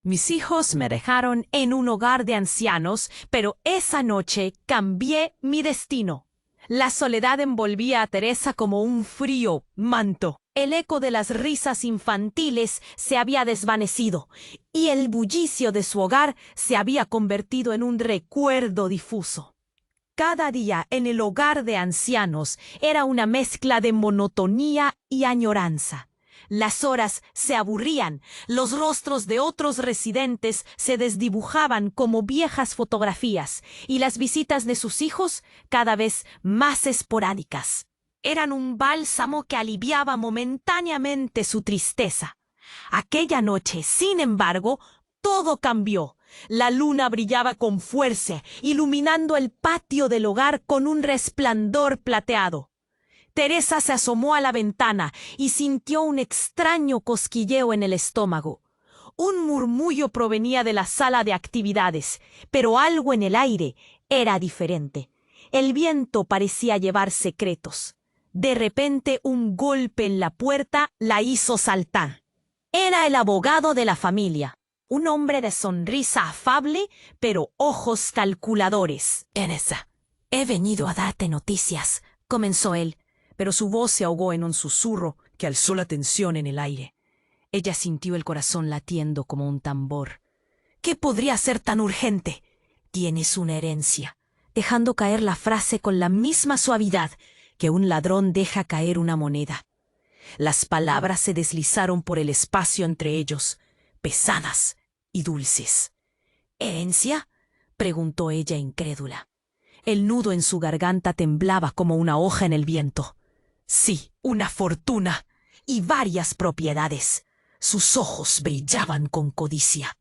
Mis hijos me dejaron en un hogar de ancianos, pero esa noche cambié mi destino. La soledad envolvía a Teresa como un frío manto. El eco de las risas infantiles se había desvanecido y el bullicio de su hogar se había convertido en un recuerdo difuso. Cada día en el hogar de ancianos era una mezcla de monotonía y añoranza. Las horas se aburrían, los rostros de otros residentes se desdibujaban como viejas fotografías y las visitas de sus hijos cada vez más esporádicas. Eran un bálsamo que aliviaba momentáneamente su tristeza. Aquella noche, sin embargo, todo cambió. La luna brillaba con fuerza, iluminando el patio del hogar con un resplandor plateado. Teresa se asomó a la ventana y sintió un extraño cosquilleo en el estómago. Un murmullo provenía de la sala de actividades, pero algo en el aire era diferente. El viento parecía llevar secretos. De repente, un golpe en la puerta la hizo saltar. Era el abogado de la familia, un hombre de sonrisa afable, pero ojos calculadores. «Teresa, he venido a darte noticias», comenzó él, pero su voz se ahogó en un susurro que alzó la tensión en el aire. Ella sintió el corazón latiendo como un tambor. «¿Qué podría ser tan urgente?» «Tienes una herencia», dejando caer la frase con la misma suavidad que un ladrón deja caer una moneda. Las palabras se deslizaron por el espacio entre ellos, pesadas y dulces. «¿Herencia?», preguntó ella incrédula. El nudo en su garganta temblaba como una hoja en el viento. «Sí, una fortuna y varias propiedades». Sus ojos brillaban con codicia.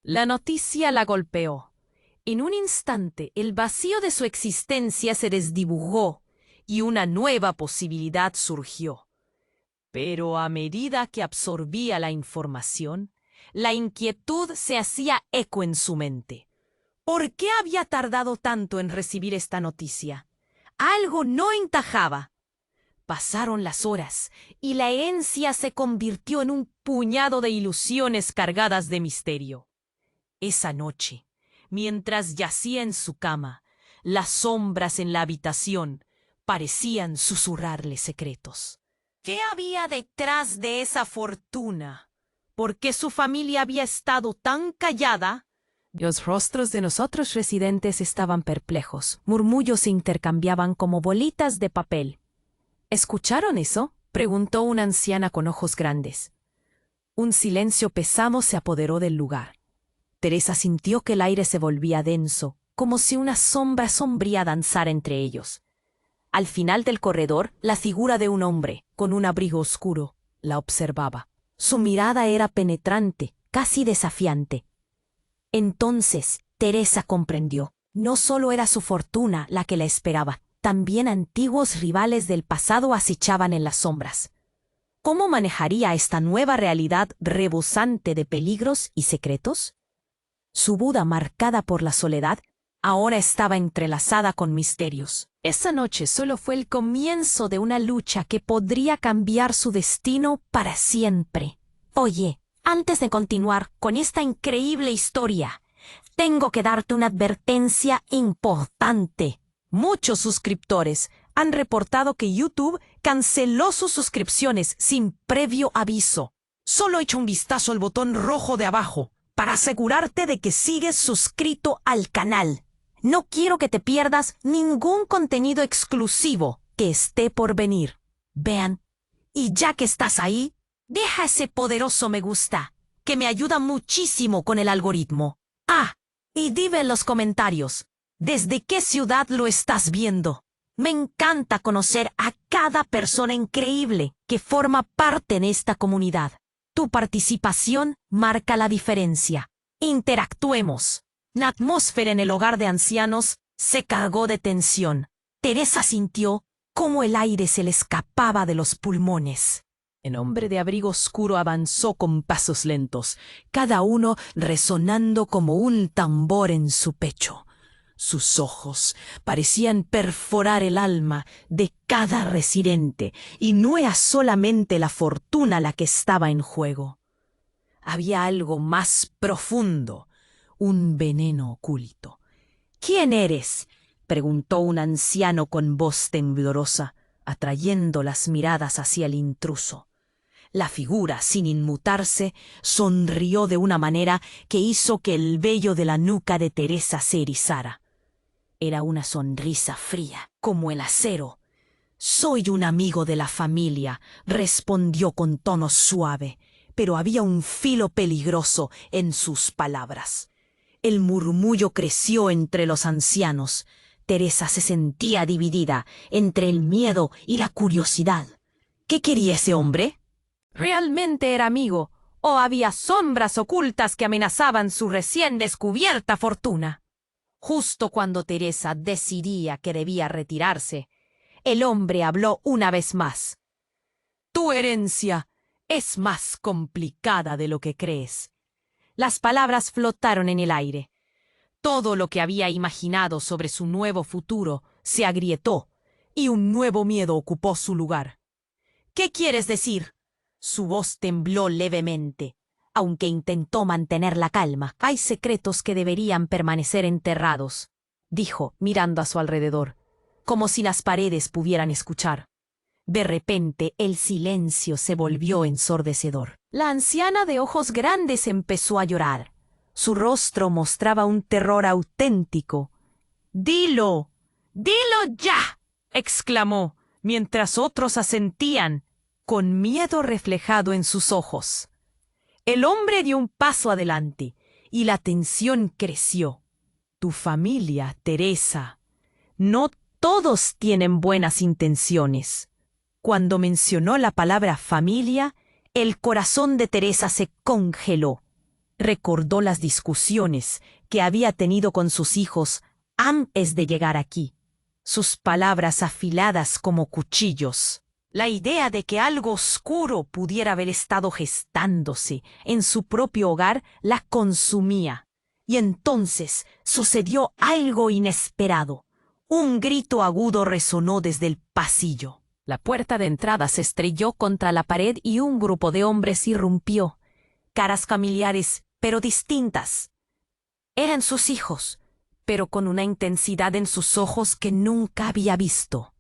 La noticia la golpeó. En un instante, el vacío de su existencia se desdibujó y una nueva posibilidad surgió. Pero a medida que absorbía la información, la inquietud se hacía eco en su mente. ¿Por qué había tardado tanto en recibir esta noticia? Algo no encajaba. Pasaron las horas y la herencia se convirtió en un puñado de ilusiones cargadas de misterio. Esa noche, mientras yacía en su cama, las sombras en la habitación parecían susurrarle secretos. ¿Qué había detrás de esa fortuna? ¿Por qué su familia había estado tan callada? Los rostros de los otros residentes estaban perplejos. Murmullos se intercambiaban como bolitas de papel. ¿Escucharon eso?, preguntó una anciana con ojos grandes. Un silencio pesado se apoderó del lugar. Teresa sintió que el aire se volvía denso, como si una sombra sombría danzara entre ellos. Al final del corredor, la figura de un hombre, con un abrigo oscuro, la observaba. Su mirada era penetrante, casi desafiante. Entonces, Teresa comprendió. No solo era su fortuna la que la esperaba, también antiguos rivales del pasado acechaban en las sombras. ¿Cómo manejaría esta nueva realidad rebosante de peligros y secretos? Su Buda, marcada por la soledad, ahora estaba entrelazada con misterios. Esa noche solo fue el comienzo de una lucha que podría cambiar su destino para siempre. Oye, antes de continuar con esta increíble historia, tengo que darte una advertencia importante. Muchos suscriptores han reportado que YouTube canceló sus suscripciones sin previo aviso. Solo echa un vistazo al botón rojo de abajo para asegurarte de que sigues suscrito al canal. No quiero que te pierdas ningún contenido exclusivo que esté por venir. Vean, y ya que estás ahí, deja ese poderoso me gusta, que me ayuda muchísimo con el algoritmo. Ah, y dime en los comentarios, ¿desde qué ciudad lo estás viendo? Me encanta conocer a cada persona increíble que forma parte en esta comunidad. Tu participación marca la diferencia. Interactuemos. La atmósfera en el hogar de ancianos se cargó de tensión. Teresa sintió cómo el aire se le escapaba de los pulmones. El hombre de abrigo oscuro avanzó con pasos lentos, cada uno resonando como un tambor en su pecho. Sus ojos parecían perforar el alma de cada residente, y no era solamente la fortuna la que estaba en juego. había algo más profundo, un veneno oculto. —¿Quién eres? —preguntó un anciano con voz temblorosa, atrayendo las miradas hacia el intruso. La figura, sin inmutarse, sonrió de una manera que hizo que el vello de la nuca de Teresa se erizara. Era una sonrisa fría, como el acero. —Soy un amigo de la familia —respondió con tono suave, pero había un filo peligroso en sus palabras. El murmullo creció entre los ancianos. Teresa se sentía dividida entre el miedo y la curiosidad. ¿Qué quería ese hombre? ¿Realmente era amigo o había sombras ocultas que amenazaban su recién descubierta fortuna? Justo cuando Teresa decidía que debía retirarse, el hombre habló una vez más. Tu herencia es más complicada de lo que crees. Las palabras flotaron en el aire. Todo lo que había imaginado sobre su nuevo futuro se agrietó y un nuevo miedo ocupó su lugar. ¿Qué quieres decir? Su voz tembló levemente, aunque intentó mantener la calma. Hay secretos que deberían permanecer enterrados, dijo, mirando a su alrededor, como si las paredes pudieran escuchar. De repente el silencio se volvió ensordecedor. La anciana de ojos grandes empezó a llorar. Su rostro mostraba un terror auténtico. —¡Dilo! ¡Dilo ya! —exclamó, mientras otros asentían, con miedo reflejado en sus ojos. El hombre dio un paso adelante, y la tensión creció. Tu familia, Teresa. No todos tienen buenas intenciones. Cuando mencionó la palabra familia, el corazón de Teresa se congeló. Recordó las discusiones que había tenido con sus hijos antes de llegar aquí. Sus palabras afiladas como cuchillos. La idea de que algo oscuro pudiera haber estado gestándose en su propio hogar la consumía. Y entonces sucedió algo inesperado. Un grito agudo resonó desde el pasillo. La puerta de entrada se estrelló contra la pared y un grupo de hombres irrumpió. Caras familiares, pero distintas. Eran sus hijos, pero con una intensidad en sus ojos que nunca había visto.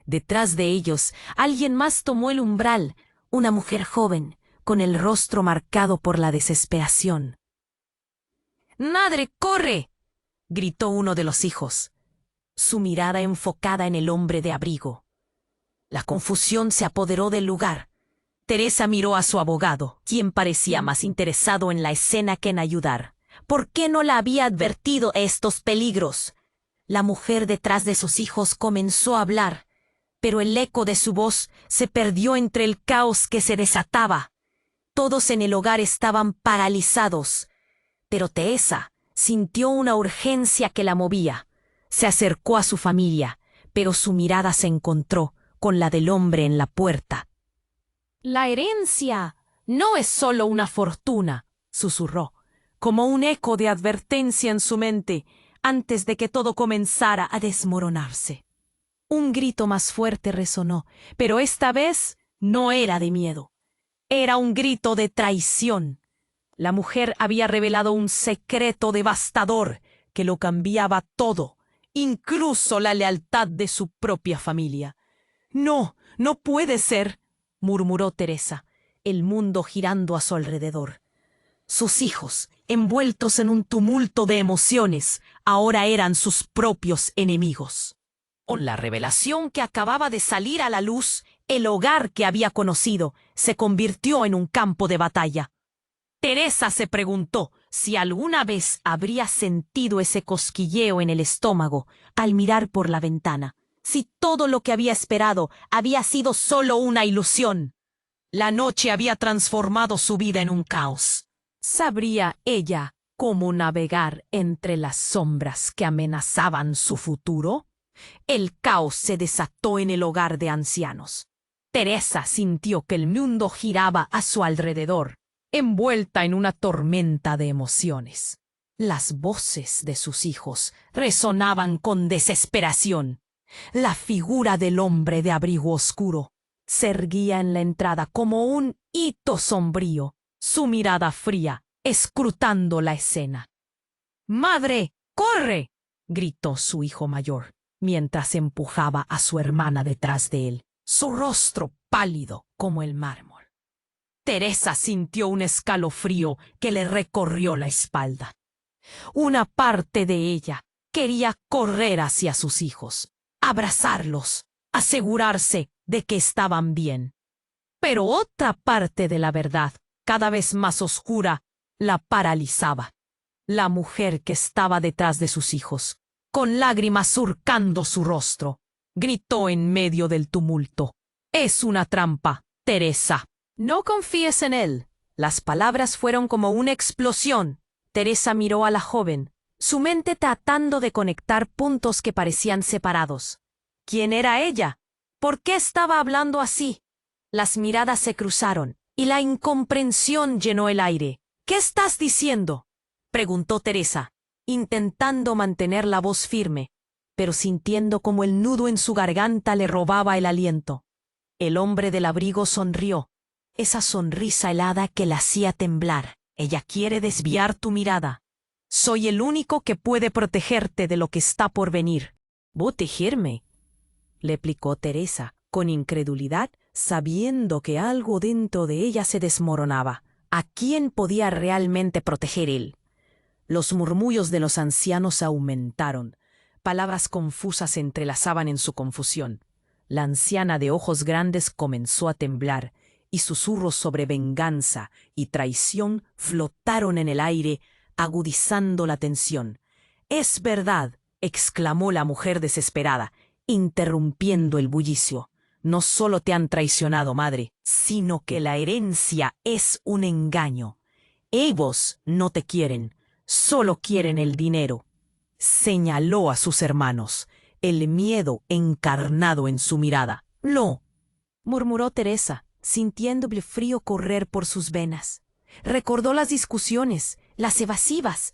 Detrás de ellos, alguien más tomó el umbral, una mujer joven, con el rostro marcado por la desesperación. —¡Madre, corre! —gritó uno de los hijos, su mirada enfocada en el hombre de abrigo. La confusión se apoderó del lugar. Teresa miró a su abogado, quien parecía más interesado en la escena que en ayudar. ¿Por qué no la había advertido estos peligros? La mujer detrás de sus hijos comenzó a hablar, pero el eco de su voz se perdió entre el caos que se desataba. Todos en el hogar estaban paralizados, pero Teresa sintió una urgencia que la movía. Se acercó a su familia, pero su mirada se encontró con la del hombre en la puerta. «La herencia no es solo una fortuna», susurró, como un eco de advertencia en su mente, antes de que todo comenzara a desmoronarse. Un grito más fuerte resonó, pero esta vez no era de miedo. Era un grito de traición. La mujer había revelado un secreto devastador que lo cambiaba todo, incluso la lealtad de su propia familia. «No, no puede ser», murmuró Teresa, el mundo girando a su alrededor. Sus hijos, envueltos en un tumulto de emociones, ahora eran sus propios enemigos. Con la revelación que acababa de salir a la luz, el hogar que había conocido se convirtió en un campo de batalla. Teresa se preguntó si alguna vez habría sentido ese cosquilleo en el estómago al mirar por la ventana, si todo lo que había esperado había sido solo una ilusión. La noche había transformado su vida en un caos. ¿Sabría ella cómo navegar entre las sombras que amenazaban su futuro? El caos se desató en el hogar de ancianos. Teresa sintió que el mundo giraba a su alrededor, envuelta en una tormenta de emociones. Las voces de sus hijos resonaban con desesperación. La figura del hombre de abrigo oscuro se erguía en la entrada como un hito sombrío, su mirada fría, escrutando la escena. ¡Madre, corre!, gritó su hijo mayor, mientras empujaba a su hermana detrás de él, su rostro pálido como el mármol. Teresa sintió un escalofrío que le recorrió la espalda. Una parte de ella quería correr hacia sus hijos, abrazarlos, asegurarse de que estaban bien. Pero otra parte de la verdad, cada vez más oscura, la paralizaba. La mujer que estaba detrás de sus hijos, con lágrimas surcando su rostro, gritó en medio del tumulto: «Es una trampa, Teresa. No confíes en él». Las palabras fueron como una explosión. Teresa miró a la joven, su mente tratando de conectar puntos que parecían separados. ¿Quién era ella? ¿Por qué estaba hablando así? Las miradas se cruzaron, y la incomprensión llenó el aire. «¿Qué estás diciendo?», preguntó Teresa, intentando mantener la voz firme, pero sintiendo como el nudo en su garganta le robaba el aliento. El hombre del abrigo sonrió, esa sonrisa helada que la hacía temblar. «Ella quiere desviar tu mirada. Soy el único que puede protegerte de lo que está por venir». «¿Protegerme?», le explicó Teresa, con incredulidad, sabiendo que algo dentro de ella se desmoronaba. ¿A quién podía realmente proteger él? Los murmullos de los ancianos aumentaron. Palabras confusas se entrelazaban en su confusión. La anciana de ojos grandes comenzó a temblar, y susurros sobre venganza y traición flotaron en el aire, agudizando la tensión. «Es verdad», exclamó la mujer desesperada, interrumpiendo el bullicio. «No solo te han traicionado, madre, sino que la herencia es un engaño. Ellos no te quieren, solo quieren el dinero». Señaló a sus hermanos, el miedo encarnado en su mirada. «No», murmuró Teresa, sintiendo el frío correr por sus venas. Recordó las discusiones, las evasivas,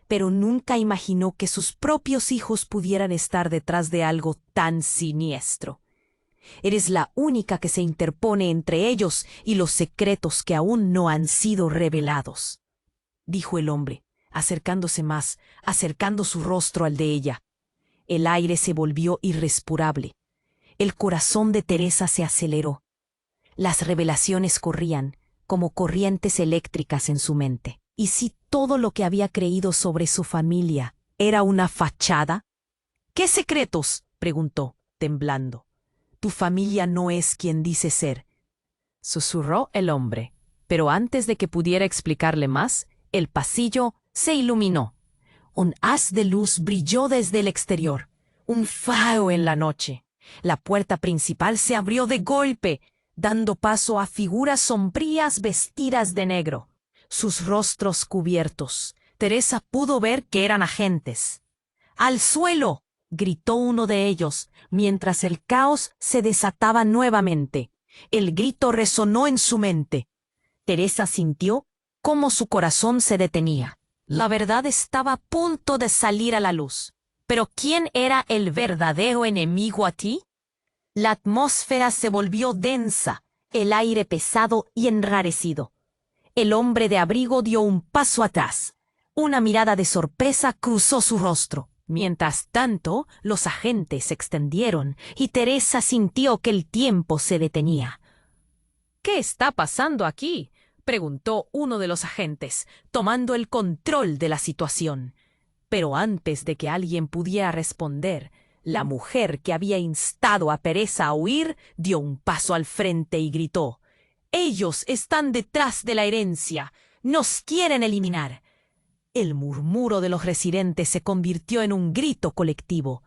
pero nunca imaginó que sus propios hijos pudieran estar detrás de algo tan siniestro. «Eres la única que se interpone entre ellos y los secretos que aún no han sido revelados», dijo el hombre, acercándose más, acercando su rostro al de ella. El aire se volvió irrespirable. El corazón de Teresa se aceleró. Las revelaciones corrían como corrientes eléctricas en su mente. ¿Y si todo lo que había creído sobre su familia era una fachada? «¿Qué secretos?», preguntó, temblando. «Tu familia no es quien dice ser», susurró el hombre. Pero antes de que pudiera explicarle más, el pasillo se iluminó. Un haz de luz brilló desde el exterior, un faro en la noche. La puerta principal se abrió de golpe, dando paso a figuras sombrías vestidas de negro, sus rostros cubiertos. Teresa pudo ver que eran agentes. «¡Al suelo!», gritó uno de ellos, mientras el caos se desataba nuevamente. El grito resonó en su mente. Teresa sintió cómo su corazón se detenía. La verdad estaba a punto de salir a la luz. ¿Pero quién era el verdadero enemigo aquí? La atmósfera se volvió densa, el aire pesado y enrarecido. El hombre de abrigo dio un paso atrás. Una mirada de sorpresa cruzó su rostro. Mientras tanto, los agentes se extendieron y Teresa sintió que el tiempo se detenía. «¿Qué está pasando aquí?», preguntó uno de los agentes, tomando el control de la situación. Pero antes de que alguien pudiera responder, la mujer que había instado a Teresa a huir dio un paso al frente y gritó: «Ellos están detrás de la herencia. Nos quieren eliminar». El murmuro de los residentes se convirtió en un grito colectivo.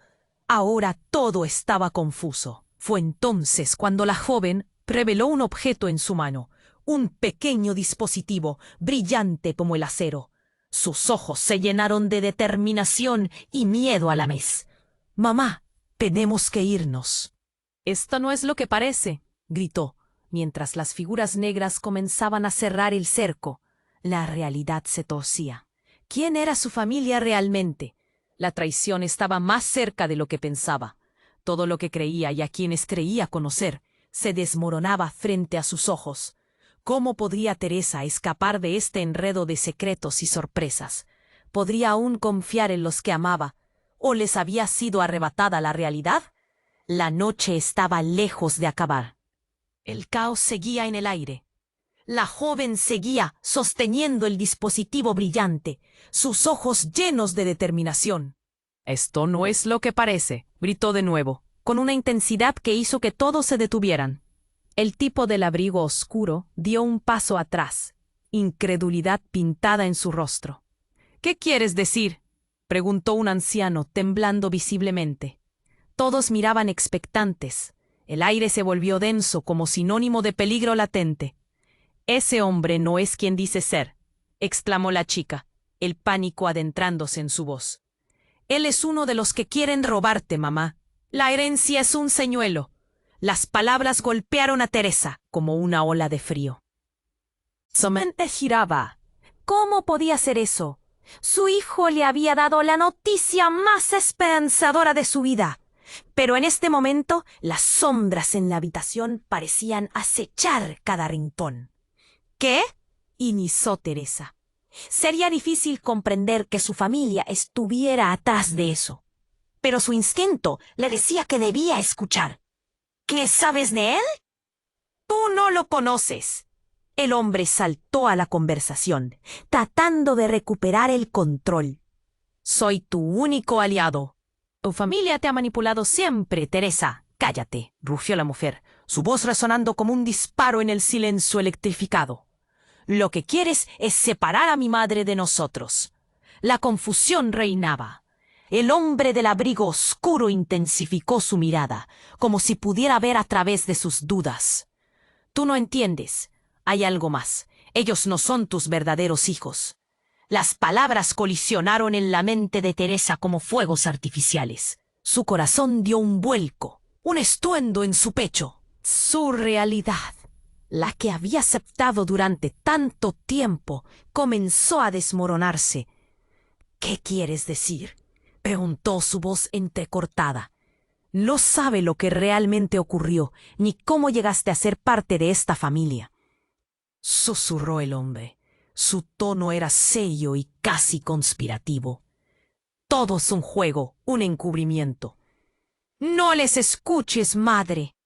Ahora todo estaba confuso. Fue entonces cuando la joven reveló un objeto en su mano, un pequeño dispositivo brillante como el acero. Sus ojos se llenaron de determinación y miedo a la vez. «Mamá, tenemos que irnos». «Esto no es lo que parece», gritó, mientras las figuras negras comenzaban a cerrar el cerco. La realidad se torcía. ¿Quién era su familia realmente? La traición estaba más cerca de lo que pensaba. Todo lo que creía y a quienes creía conocer se desmoronaba frente a sus ojos. ¿Cómo podría Teresa escapar de este enredo de secretos y sorpresas? ¿Podría aún confiar en los que amaba? ¿O les había sido arrebatada la realidad? La noche estaba lejos de acabar. El caos seguía en el aire. La joven seguía sosteniendo el dispositivo brillante, sus ojos llenos de determinación. «Esto no es lo que parece», gritó de nuevo, con una intensidad que hizo que todos se detuvieran. El tipo del abrigo oscuro dio un paso atrás, incredulidad pintada en su rostro. «¿Qué quieres decir?», preguntó un anciano, temblando visiblemente. Todos miraban expectantes. El aire se volvió denso como sinónimo de peligro latente. «Ese hombre no es quien dice ser», exclamó la chica, el pánico adentrándose en su voz. «Él es uno de los que quieren robarte, mamá. La herencia es un señuelo». Las palabras golpearon a Teresa como una ola de frío. Su mente giraba. ¿Cómo podía ser eso? Su hijo le había dado la noticia más esperanzadora de su vida. Pero en este momento, las sombras en la habitación parecían acechar cada rincón. ¿Qué?, inició Teresa. Sería difícil comprender que su familia estuviera atrás de eso. Pero su instinto le decía que debía escuchar. ¿Qué sabes de él? Tú no lo conoces. El hombre saltó a la conversación, tratando de recuperar el control. Soy tu único aliado. Tu familia te ha manipulado siempre, Teresa. Cállate, rugió la mujer, su voz resonando como un disparo en el silencio electrificado. Lo que quieres es separar a mi madre de nosotros. La confusión reinaba. El hombre del abrigo oscuro intensificó su mirada, como si pudiera ver a través de sus dudas. Tú no entiendes. Hay algo más. Ellos no son tus verdaderos hijos. Las palabras colisionaron en la mente de Teresa como fuegos artificiales. Su corazón dio un vuelco, un estruendo en su pecho. Su realidad, la que había aceptado durante tanto tiempo, comenzó a desmoronarse. ¿Qué quieres decir?, preguntó su voz entrecortada. No sabe lo que realmente ocurrió, ni cómo llegaste a ser parte de esta familia. Susurró el hombre. Su tono era serio y casi conspirativo. Todo es un juego, un encubrimiento. «No les escuches, madre»,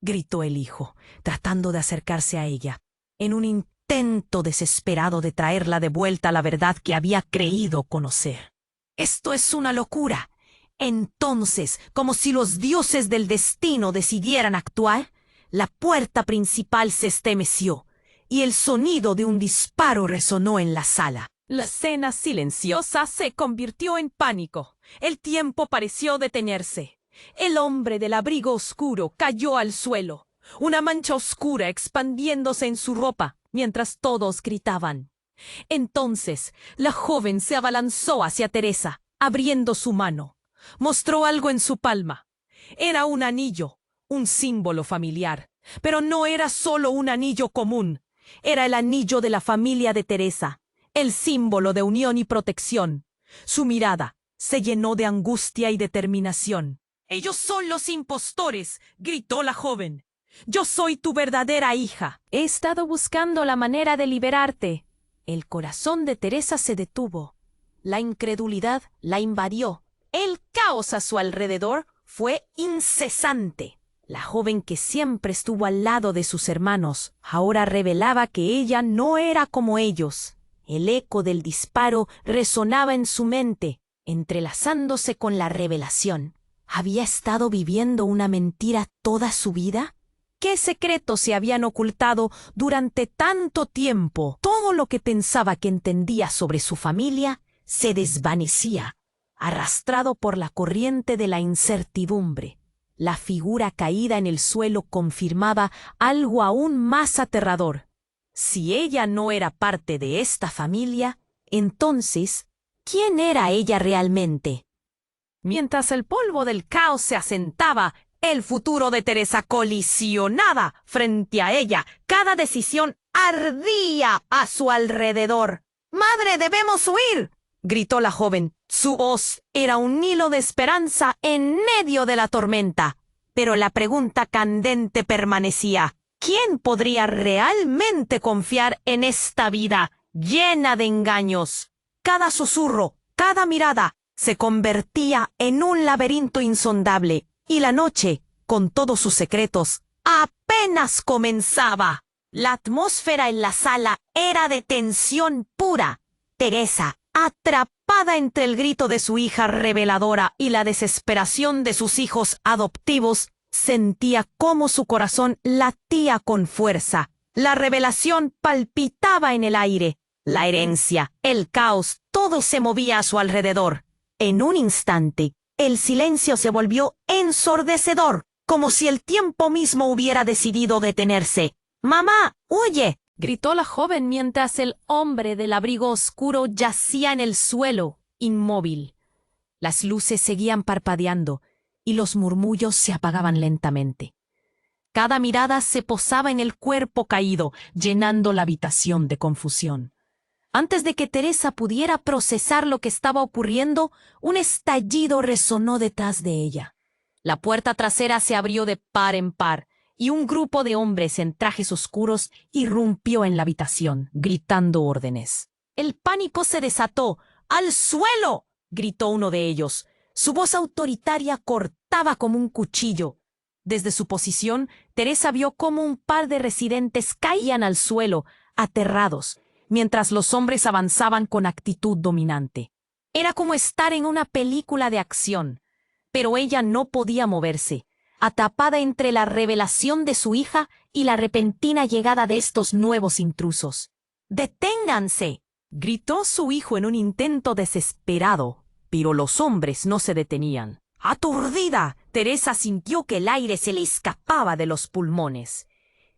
gritó el hijo, tratando de acercarse a ella, en un intento desesperado de traerla de vuelta a la verdad que había creído conocer. «Esto es una locura». Entonces, como si los dioses del destino decidieran actuar, la puerta principal se estremeció y el sonido de un disparo resonó en la sala. La escena silenciosa se convirtió en pánico. El tiempo pareció detenerse. El hombre del abrigo oscuro cayó al suelo, una mancha oscura expandiéndose en su ropa, mientras todos gritaban. Entonces, la joven se abalanzó hacia Teresa, abriendo su mano. Mostró algo en su palma. Era un anillo, un símbolo familiar. Pero no era solo un anillo común. Era el anillo de la familia de Teresa, el símbolo de unión y protección. Su mirada se llenó de angustia y determinación. «Ellos son los impostores», gritó la joven. «Yo soy tu verdadera hija. He estado buscando la manera de liberarte». El corazón de Teresa se detuvo. La incredulidad la invadió. El caos a su alrededor fue incesante. La joven que siempre estuvo al lado de sus hermanos ahora revelaba que ella no era como ellos. El eco del disparo resonaba en su mente, entrelazándose con la revelación. ¿Había estado viviendo una mentira toda su vida? ¿Qué secretos se habían ocultado durante tanto tiempo? Todo lo que pensaba que entendía sobre su familia se desvanecía, arrastrado por la corriente de la incertidumbre. La figura caída en el suelo confirmaba algo aún más aterrador. Si ella no era parte de esta familia, entonces, ¿quién era ella realmente? Mientras el polvo del caos se asentaba, el futuro de Teresa colisionaba frente a ella. Cada decisión ardía a su alrededor. «¡Madre, debemos huir!», gritó la joven. Su voz era un hilo de esperanza en medio de la tormenta. Pero la pregunta candente permanecía. ¿Quién podría realmente confiar en esta vida llena de engaños? Cada susurro, cada mirada, se convertía en un laberinto insondable, y la noche, con todos sus secretos, apenas comenzaba. La atmósfera en la sala era de tensión pura. Teresa, atrapada entre el grito de su hija reveladora y la desesperación de sus hijos adoptivos, sentía cómo su corazón latía con fuerza. La revelación palpitaba en el aire. La herencia, el caos, todo se movía a su alrededor. En un instante, el silencio se volvió ensordecedor, como si el tiempo mismo hubiera decidido detenerse. «¡Mamá, huye!», gritó la joven mientras el hombre del abrigo oscuro yacía en el suelo, inmóvil. Las luces seguían parpadeando y los murmullos se apagaban lentamente. Cada mirada se posaba en el cuerpo caído, llenando la habitación de confusión. Antes de que Teresa pudiera procesar lo que estaba ocurriendo, un estallido resonó detrás de ella. La puerta trasera se abrió de par en par, y un grupo de hombres en trajes oscuros irrumpió en la habitación, gritando órdenes. El pánico se desató. «¡Al suelo!», gritó uno de ellos. Su voz autoritaria cortaba como un cuchillo. Desde su posición, Teresa vio cómo un par de residentes caían al suelo, aterrados, mientras los hombres avanzaban con actitud dominante. Era como estar en una película de acción, pero ella no podía moverse, atrapada entre la revelación de su hija y la repentina llegada de estos nuevos intrusos. «¡Deténganse!», gritó su hijo en un intento desesperado, pero los hombres no se detenían. Aturdida, Teresa sintió que el aire se le escapaba de los pulmones.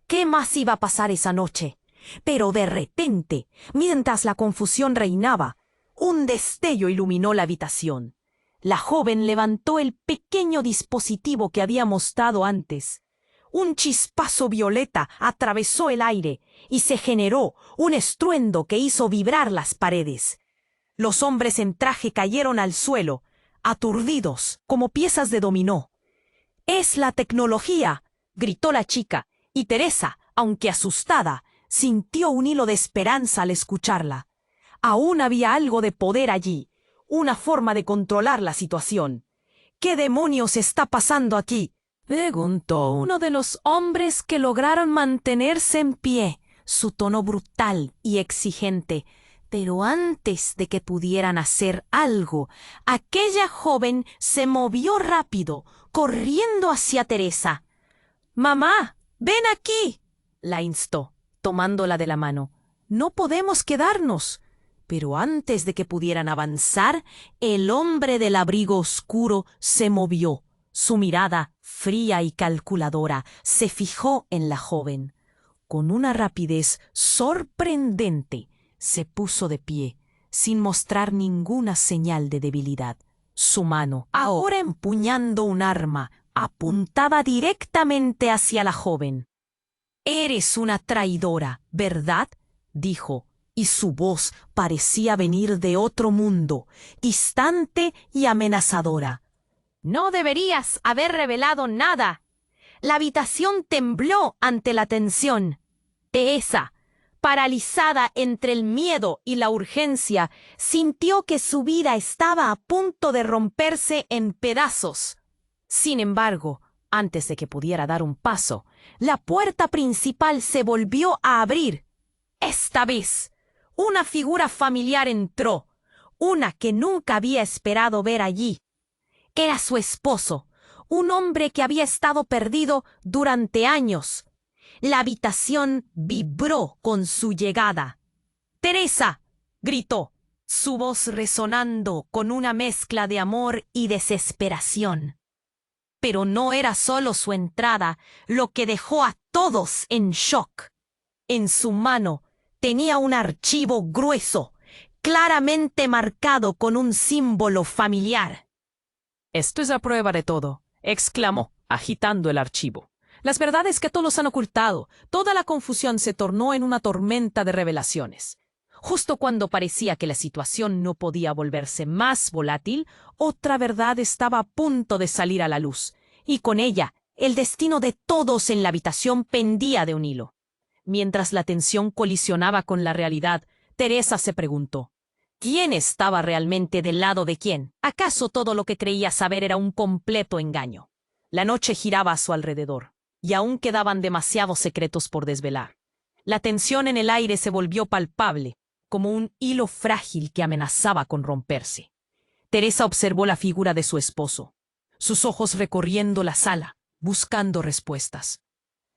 ¿Qué más iba a pasar esa noche? Pero de repente, mientras la confusión reinaba, un destello iluminó la habitación. La joven levantó el pequeño dispositivo que había mostrado antes. Un chispazo violeta atravesó el aire y se generó un estruendo que hizo vibrar las paredes. Los hombres en traje cayeron al suelo, aturdidos como piezas de dominó. «¡Es la tecnología!», gritó la chica, y Teresa, aunque asustada, sintió un hilo de esperanza al escucharla. Aún había algo de poder allí, una forma de controlar la situación. «¿Qué demonios está pasando aquí?», preguntó uno de los hombres que lograron mantenerse en pie, su tono brutal y exigente. Pero antes de que pudieran hacer algo, aquella joven se movió rápido, corriendo hacia Teresa. «¡Mamá, ven aquí!», la instó, tomándola de la mano. «No podemos quedarnos». Pero antes de que pudieran avanzar, el hombre del abrigo oscuro se movió. Su mirada, fría y calculadora, se fijó en la joven. Con una rapidez sorprendente, se puso de pie, sin mostrar ninguna señal de debilidad. Su mano, ahora empuñando un arma, apuntaba directamente hacia la joven. «Eres una traidora, ¿verdad?», dijo, y su voz parecía venir de otro mundo, distante y amenazadora. «No deberías haber revelado nada». La habitación tembló ante la tensión. Teresa, paralizada entre el miedo y la urgencia, sintió que su vida estaba a punto de romperse en pedazos. Sin embargo, antes de que pudiera dar un paso, la puerta principal se volvió a abrir. Esta vez, una figura familiar entró, una que nunca había esperado ver allí. Era su esposo, un hombre que había estado perdido durante años. La habitación vibró con su llegada. «¡Teresa!», gritó, su voz resonando con una mezcla de amor y desesperación. Pero no era solo su entrada lo que dejó a todos en shock. En su mano tenía un archivo grueso, claramente marcado con un símbolo familiar. «Esto es la prueba de todo», exclamó, agitando el archivo. «Las verdades que todos han ocultado, toda la confusión se tornó en una tormenta de revelaciones. Justo cuando parecía que la situación no podía volverse más volátil, otra verdad estaba a punto de salir a la luz, y con ella El destino de todos en la habitación pendía de un hilo. Mientras la tensión colisionaba con la realidad, Teresa se preguntó: ¿quién estaba realmente del lado de quién? ¿Acaso todo lo que creía saber era un completo engaño? La noche giraba a su alrededor, y aún quedaban demasiados secretos por desvelar. La tensión en el aire se volvió palpable, como un hilo frágil que amenazaba con romperse. Teresa observó la figura de su esposo, sus ojos recorriendo la sala, buscando respuestas.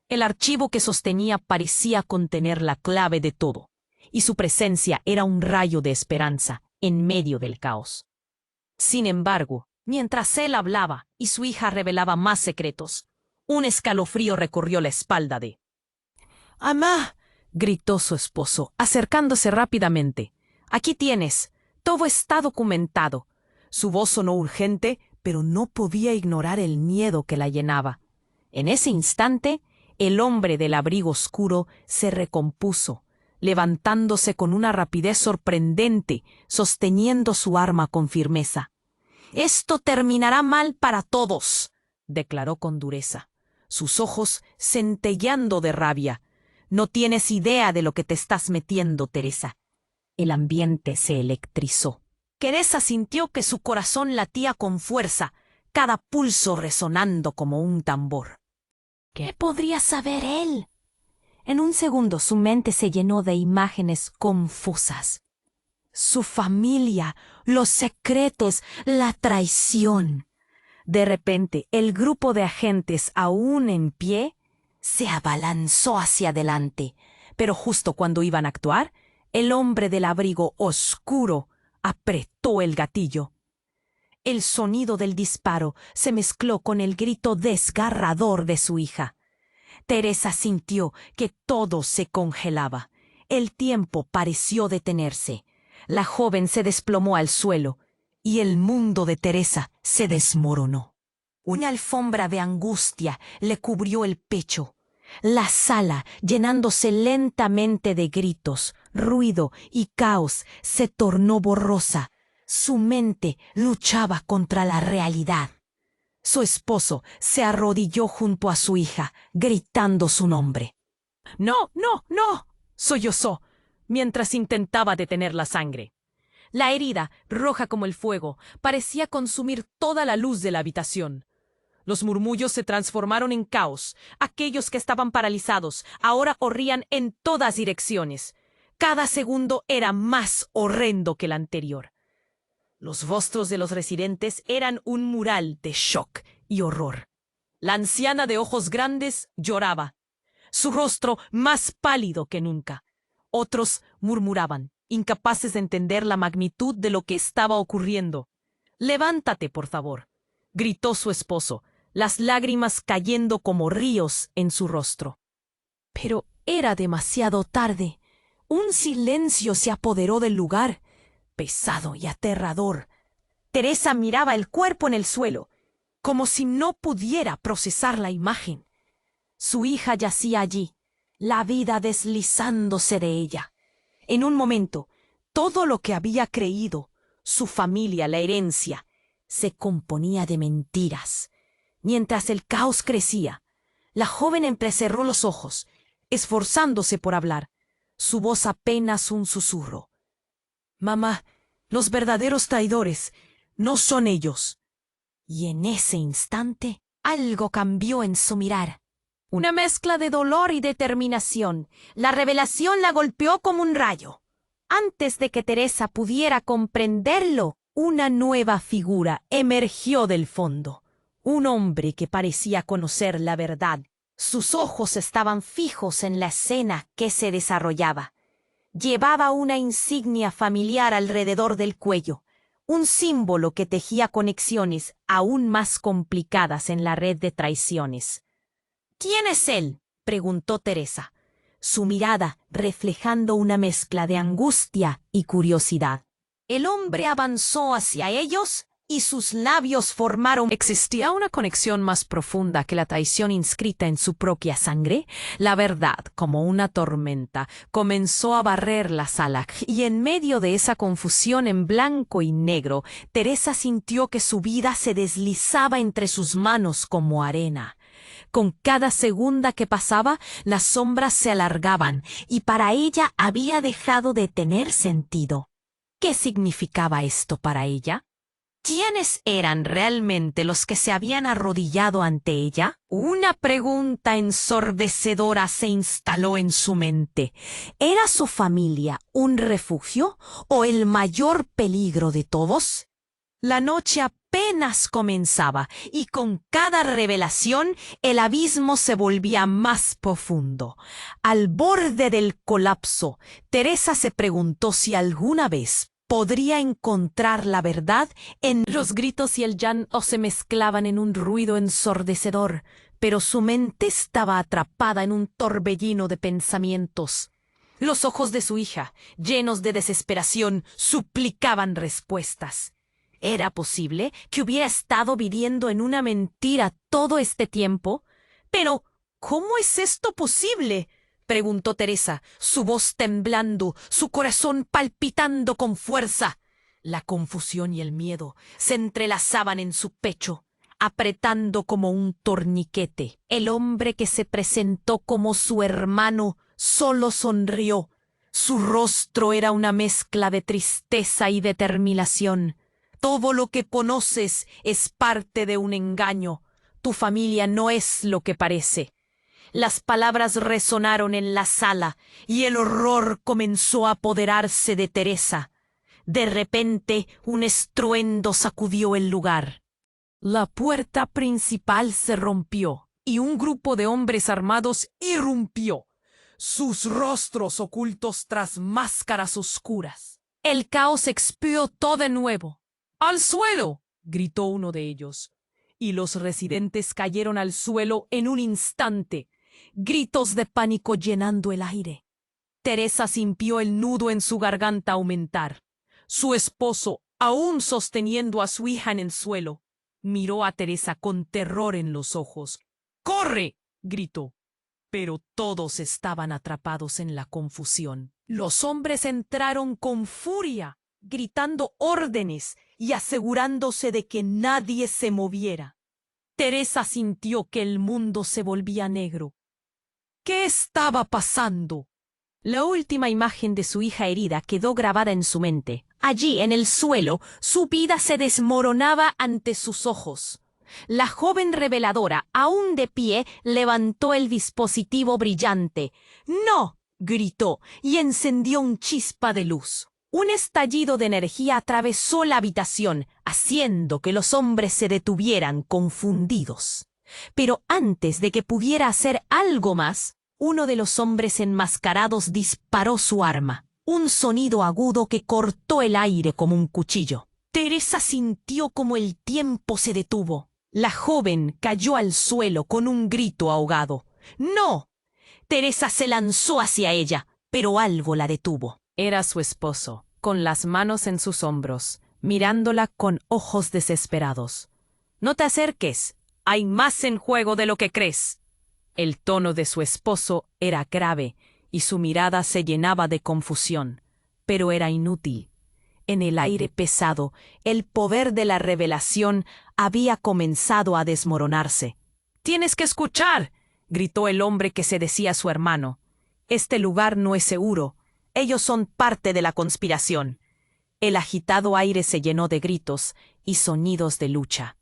El archivo que sostenía parecía contener la clave de todo, y su presencia era un rayo de esperanza en medio del caos. Sin embargo, mientras él hablaba y su hija revelaba más secretos, un escalofrío recorrió la espalda de... «¡Amá!», gritó su esposo, acercándose rápidamente. «Aquí tienes. Todo está documentado». Su voz sonó urgente, pero no podía ignorar el miedo que la llenaba. En ese instante, el hombre del abrigo oscuro se recompuso, levantándose con una rapidez sorprendente, sosteniendo su arma con firmeza. «Esto terminará mal para todos», declaró con dureza, sus ojos centelleando de rabia. «No tienes idea de lo que te estás metiendo, Teresa». El ambiente se electrizó. Teresa sintió que su corazón latía con fuerza, cada pulso resonando como un tambor. ¿Qué podría saber él? En un segundo su mente se llenó de imágenes confusas. Su familia, los secretos, la traición. De repente, el grupo de agentes, aún en pie, se abalanzó hacia adelante, pero justo cuando iban a actuar, el hombre del abrigo oscuro apretó el gatillo. El sonido del disparo se mezcló con el grito desgarrador de su hija. Teresa sintió que todo se congelaba. El tiempo pareció detenerse. La joven se desplomó al suelo y el mundo de Teresa se desmoronó. Una alfombra de angustia le cubrió el pecho. La sala, llenándose lentamente de gritos, ruido y caos, se tornó borrosa. Su mente luchaba contra la realidad. Su esposo se arrodilló junto a su hija, gritando su nombre. «¡No, no, no!», sollozó, mientras intentaba detener la sangre. La herida, roja como el fuego, parecía consumir toda la luz de la habitación. Los murmullos se transformaron en caos. Aquellos que estaban paralizados ahora corrían en todas direcciones. Cada segundo era más horrendo que el anterior. Los rostros de los residentes eran un mural de shock y horror. La anciana de ojos grandes lloraba, su rostro más pálido que nunca. Otros murmuraban, incapaces de entender la magnitud de lo que estaba ocurriendo. «Levántate, por favor», gritó su esposo, las lágrimas cayendo como ríos en su rostro. Pero era demasiado tarde. Un silencio se apoderó del lugar, pesado y aterrador. Teresa miraba el cuerpo en el suelo, como si no pudiera procesar la imagen. Su hija yacía allí, la vida deslizándose de ella. En un momento, todo lo que había creído, su familia, la herencia, se componía de mentiras. Mientras el caos crecía, la joven entrecerró los ojos, esforzándose por hablar, su voz apenas un susurro. «Mamá, los verdaderos traidores no son ellos». Y en ese instante, algo cambió en su mirar. Una mezcla de dolor y determinación. La revelación la golpeó como un rayo. Antes de que Teresa pudiera comprenderlo, una nueva figura emergió del fondo. Un hombre que parecía conocer la verdad. Sus ojos estaban fijos en la escena que se desarrollaba. Llevaba una insignia familiar alrededor del cuello, un símbolo que tejía conexiones aún más complicadas en la red de traiciones. «¿Quién es él?», preguntó Teresa, su mirada reflejando una mezcla de angustia y curiosidad. El hombre avanzó hacia ellos y sus labios formaron... ¿Existía una conexión más profunda que la traición inscrita en su propia sangre? La verdad, como una tormenta, comenzó a barrer la sala, y en medio de esa confusión en blanco y negro, Teresa sintió que su vida se deslizaba entre sus manos como arena. Con cada segunda que pasaba, las sombras se alargaban y para ella había dejado de tener sentido. ¿Qué significaba esto para ella? ¿Quiénes eran realmente los que se habían arrodillado ante ella? Una pregunta ensordecedora se instaló en su mente. ¿Era su familia un refugio o el mayor peligro de todos? La noche apenas comenzaba y con cada revelación el abismo se volvía más profundo. Al borde del colapso, Teresa se preguntó si alguna vez podría encontrar la verdad. En los gritos y el llanto se mezclaban en un ruido ensordecedor, pero su mente estaba atrapada en un torbellino de pensamientos. Los ojos de su hija, llenos de desesperación, suplicaban respuestas. ¿Era posible que hubiera estado viviendo en una mentira todo este tiempo? Pero, ¿cómo es esto posible?, preguntó Teresa, su voz temblando, su corazón palpitando con fuerza. La confusión y el miedo se entrelazaban en su pecho, apretando como un torniquete. El hombre que se presentó como su hermano solo sonrió. Su rostro era una mezcla de tristeza y determinación. Todo lo que conoces es parte de un engaño. Tu familia no es lo que parece. Las palabras resonaron en la sala y el horror comenzó a apoderarse de Teresa. De repente, un estruendo sacudió el lugar. La puerta principal se rompió y un grupo de hombres armados irrumpió, sus rostros ocultos tras máscaras oscuras. El caos explotó de nuevo. ¡Al suelo!, gritó uno de ellos, y los residentes cayeron al suelo en un instante, gritos de pánico llenando el aire. Teresa sintió el nudo en su garganta aumentar. Su esposo, aún sosteniendo a su hija en el suelo, miró a Teresa con terror en los ojos. ¡Corre!, gritó. Pero todos estaban atrapados en la confusión. Los hombres entraron con furia, gritando órdenes y asegurándose de que nadie se moviera. Teresa sintió que el mundo se volvía negro. ¿Qué estaba pasando? La última imagen de su hija herida quedó grabada en su mente. Allí, en el suelo, su vida se desmoronaba ante sus ojos. La joven reveladora, aún de pie, levantó el dispositivo brillante. ¡No!, gritó, y encendió un chispa de luz. Un estallido de energía atravesó la habitación, haciendo que los hombres se detuvieran confundidos. Pero antes de que pudiera hacer algo más, uno de los hombres enmascarados disparó su arma. Un sonido agudo que cortó el aire como un cuchillo. Teresa sintió como el tiempo se detuvo. La joven cayó al suelo con un grito ahogado. ¡No! Teresa se lanzó hacia ella, pero algo la detuvo. Era su esposo, con las manos en sus hombros, mirándola con ojos desesperados. «No te acerques. Hay más en juego de lo que crees». El tono de su esposo era grave y su mirada se llenaba de confusión, pero era inútil. En el aire pesado, el poder de la revelación había comenzado a desmoronarse. «Tienes que escuchar», gritó el hombre que se decía su hermano. «Este lugar no es seguro. Ellos son parte de la conspiración». El agitado aire se llenó de gritos y sonidos de lucha.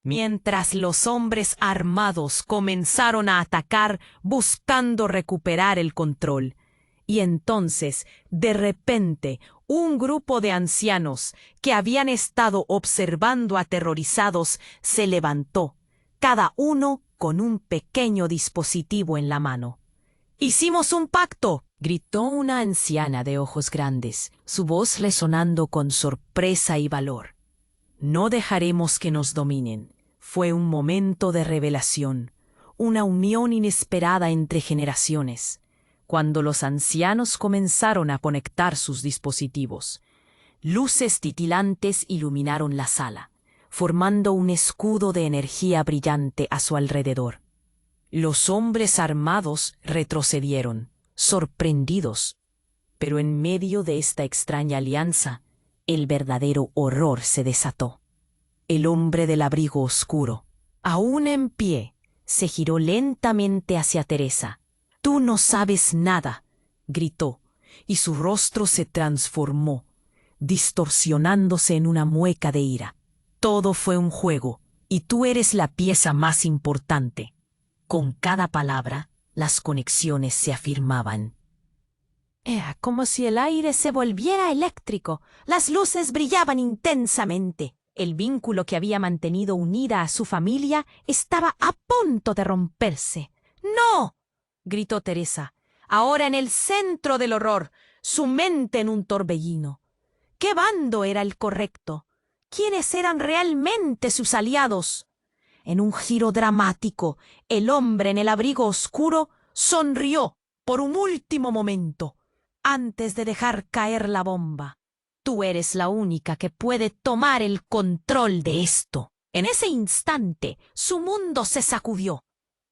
Mientras los hombres armados comenzaron a atacar buscando recuperar el control. Y entonces, de repente, un grupo de ancianos que habían estado observando aterrorizados se levantó, cada uno con un pequeño dispositivo en la mano. «¡Hicimos un pacto!», gritó una anciana de ojos grandes, su voz resonando con sorpresa y valor. «No dejaremos que nos dominen». Fue un momento de revelación, una unión inesperada entre generaciones. Cuando los ancianos comenzaron a conectar sus dispositivos, luces titilantes iluminaron la sala, formando un escudo de energía brillante a su alrededor. Los hombres armados retrocedieron, sorprendidos. Pero en medio de esta extraña alianza, el verdadero horror se desató. El hombre del abrigo oscuro, aún en pie, Se giró lentamente hacia Teresa. «Tú no sabes nada», gritó, y su rostro se transformó, distorsionándose en una mueca de ira. «Todo fue un juego, y tú eres la pieza más importante». Con cada palabra, las conexiones se afirmaban. Era como si el aire se volviera eléctrico. Las luces brillaban intensamente. El vínculo que había mantenido unida a su familia estaba a punto de romperse. «¡No!», gritó Teresa, ahora en el centro del horror, su mente en un torbellino. ¿Qué bando era el correcto? ¿Quiénes eran realmente sus aliados? En un giro dramático, el hombre en el abrigo oscuro sonrió por un último momento, antes de dejar caer la bomba. «Tú eres la única que puede tomar el control de esto». En ese instante, su mundo se sacudió.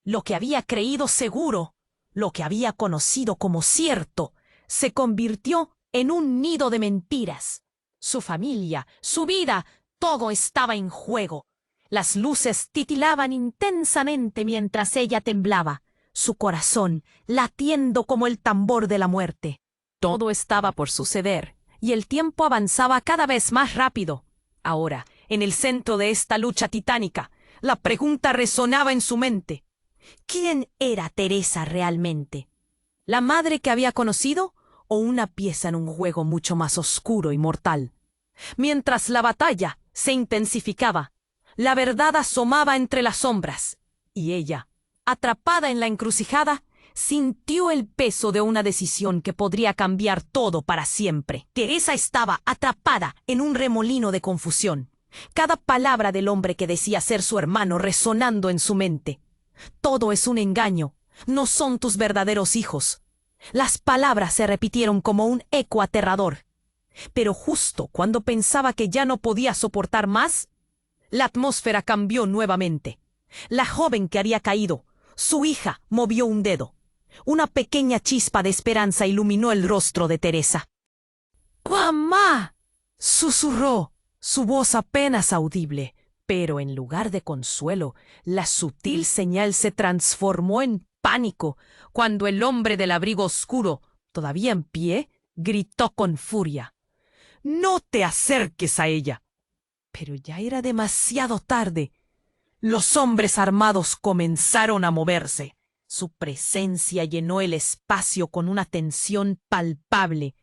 Lo que había creído seguro, lo que había conocido como cierto, se convirtió en un nido de mentiras. Su familia, su vida, todo estaba en juego. Las luces titilaban intensamente mientras ella temblaba, su corazón latiendo como el tambor de la muerte. Todo estaba por suceder, y el tiempo avanzaba cada vez más rápido. Ahora, en el centro de esta lucha titánica, la pregunta resonaba en su mente. ¿Quién era Teresa realmente? ¿La madre que había conocido o una pieza en un juego mucho más oscuro y mortal? Mientras la batalla se intensificaba, la verdad asomaba entre las sombras, y ella, atrapada en la encrucijada, sintió el peso de una decisión que podría cambiar todo para siempre. Teresa estaba atrapada en un remolino de confusión, cada palabra del hombre que decía ser su hermano resonando en su mente. «Todo es un engaño, no son tus verdaderos hijos». Las palabras se repitieron como un eco aterrador. Pero justo cuando pensaba que ya no podía soportar más, la atmósfera cambió nuevamente. La joven que había caído, su hija, movió un dedo. Una pequeña chispa de esperanza iluminó el rostro de Teresa. «¡Mamá!», susurró, su voz apenas audible. Pero en lugar de consuelo, la sutil señal se transformó en pánico cuando el hombre del abrigo oscuro, todavía en pie, gritó con furia: «¡No te acerques a ella!». Pero ya era demasiado tarde. Los hombres armados comenzaron a moverse. Su presencia llenó el espacio con una tensión palpable.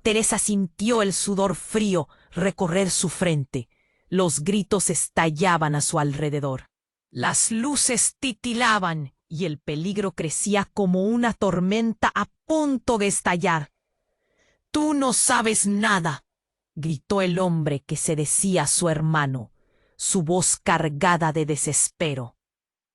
Teresa sintió el sudor frío recorrer su frente. Los gritos estallaban a su alrededor. Las luces titilaban y el peligro crecía como una tormenta a punto de estallar. «Tú no sabes nada», gritó el hombre que se decía su hermano, su voz cargada de desespero.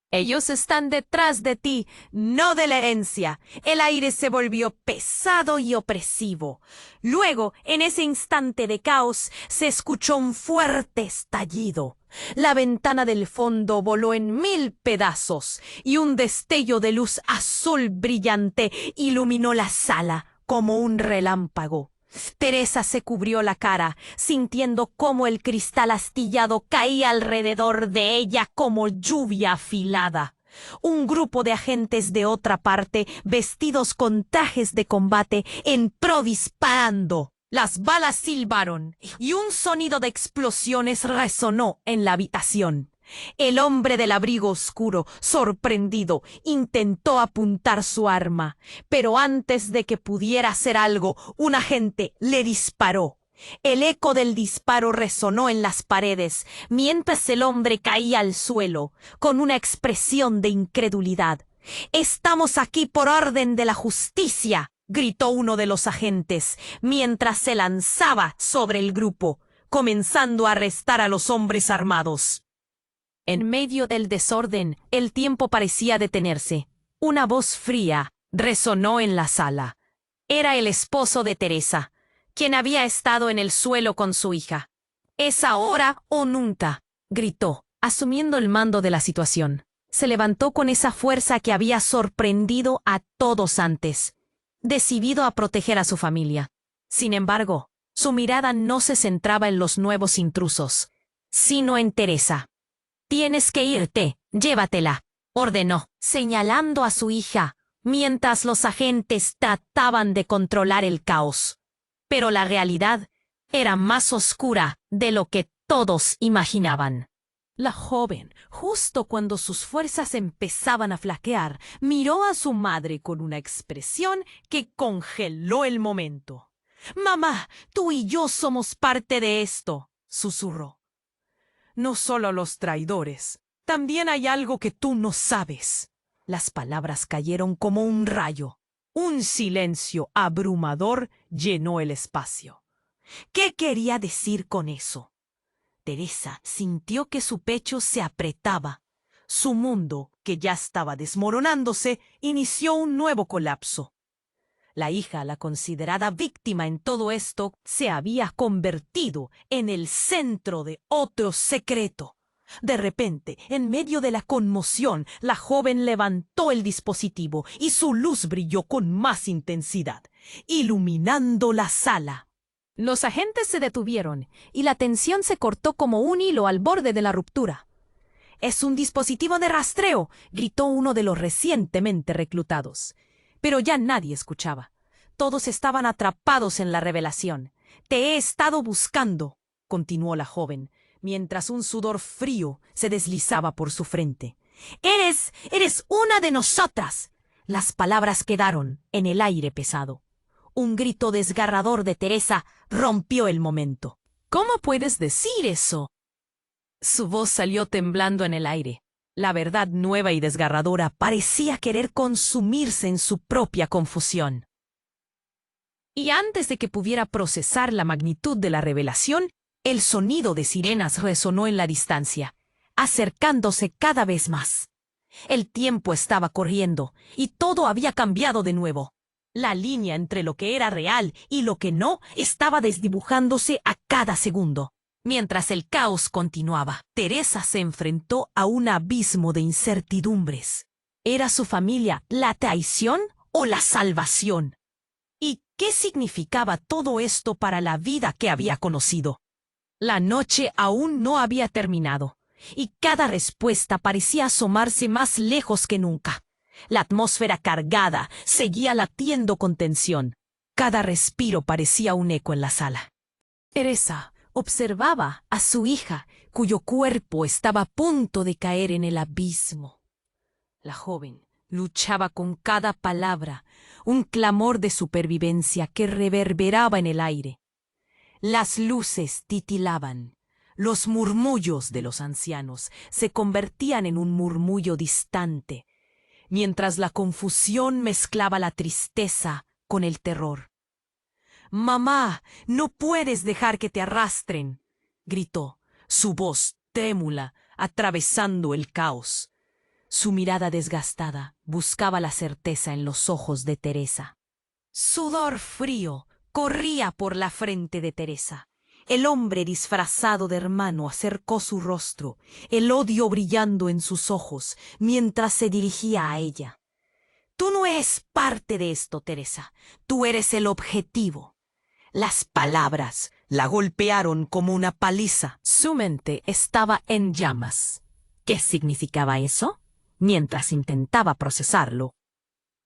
«Ellos están detrás de ti, no de la herencia». El aire se volvió pesado y opresivo. Luego, en ese instante de caos, se escuchó un fuerte estallido. La ventana del fondo voló en 1000 pedazos y un destello de luz azul brillante iluminó la sala como un relámpago. Teresa se cubrió la cara, sintiendo cómo el cristal astillado caía alrededor de ella como lluvia afilada. Un grupo de agentes de otra parte, vestidos con trajes de combate, entró disparando. Las balas silbaron y un sonido de explosiones resonó en la habitación. El hombre del abrigo oscuro, sorprendido, intentó apuntar su arma, pero antes de que pudiera hacer algo, un agente le disparó. El eco del disparo resonó en las paredes, mientras el hombre caía al suelo, con una expresión de incredulidad. «Estamos aquí por orden de la justicia», gritó uno de los agentes, mientras se lanzaba sobre el grupo, comenzando a arrestar a los hombres armados. En medio del desorden, el tiempo parecía detenerse. Una voz fría resonó en la sala. Era el esposo de Teresa, quien había estado en el suelo con su hija. «Es ahora o nunca», gritó, asumiendo el mando de la situación. Se levantó con esa fuerza que había sorprendido a todos antes, decidido a proteger a su familia. Sin embargo, su mirada no se centraba en los nuevos intrusos, sino en Teresa. «Tienes que irte, llévatela», ordenó, señalando a su hija, mientras los agentes trataban de controlar el caos. Pero la realidad era más oscura de lo que todos imaginaban. La joven, justo cuando sus fuerzas empezaban a flaquear, miró a su madre con una expresión que congeló el momento. «Mamá, tú y yo somos parte de esto», susurró. «No solo los traidores, también hay algo que tú no sabes». Las palabras cayeron como un rayo. Un silencio abrumador llenó el espacio. ¿Qué quería decir con eso? Teresa sintió que su pecho se apretaba. Su mundo, que ya estaba desmoronándose, inició un nuevo colapso. La hija, la considerada víctima en todo esto, se había convertido en el centro de otro secreto. De repente, en medio de la conmoción, la joven levantó el dispositivo y su luz brilló con más intensidad, iluminando la sala. Los agentes se detuvieron y la tensión se cortó como un hilo al borde de la ruptura. «Es un dispositivo de rastreo», gritó uno de los recientemente reclutados. Pero ya nadie escuchaba. Todos estaban atrapados en la revelación. «Te he estado buscando», continuó la joven, mientras un sudor frío se deslizaba por su frente. Eres una de nosotras». Las palabras quedaron en el aire pesado. Un grito desgarrador de Teresa rompió el momento. «¿Cómo puedes decir eso?». Su voz salió temblando en el aire. La verdad nueva y desgarradora parecía querer consumirse en su propia confusión. Y antes de que pudiera procesar la magnitud de la revelación, el sonido de sirenas resonó en la distancia, acercándose cada vez más. El tiempo estaba corriendo y todo había cambiado de nuevo. La línea entre lo que era real y lo que no estaba desdibujándose a cada segundo. Mientras el caos continuaba, Teresa se enfrentó a un abismo de incertidumbres. ¿Era su familia la traición o la salvación? ¿Y qué significaba todo esto para la vida que había conocido? La noche aún no había terminado, y cada respuesta parecía asomarse más lejos que nunca. La atmósfera cargada seguía latiendo con tensión. Cada respiro parecía un eco en la sala. Teresa observaba a su hija, cuyo cuerpo estaba a punto de caer en el abismo. La joven luchaba con cada palabra, un clamor de supervivencia que reverberaba en el aire. Las luces titilaban. Los murmullos de los ancianos se convertían en un murmullo distante, mientras la confusión mezclaba la tristeza con el terror. «Mamá, no puedes dejar que te arrastren», gritó, su voz trémula, atravesando el caos. Su mirada desgastada buscaba la certeza en los ojos de Teresa. Sudor frío corría por la frente de Teresa. El hombre disfrazado de hermano acercó su rostro, el odio brillando en sus ojos, mientras se dirigía a ella. «Tú no eres parte de esto, Teresa. Tú eres el objetivo». Las palabras la golpearon como una paliza. Su mente estaba en llamas. ¿Qué significaba eso? Mientras intentaba procesarlo,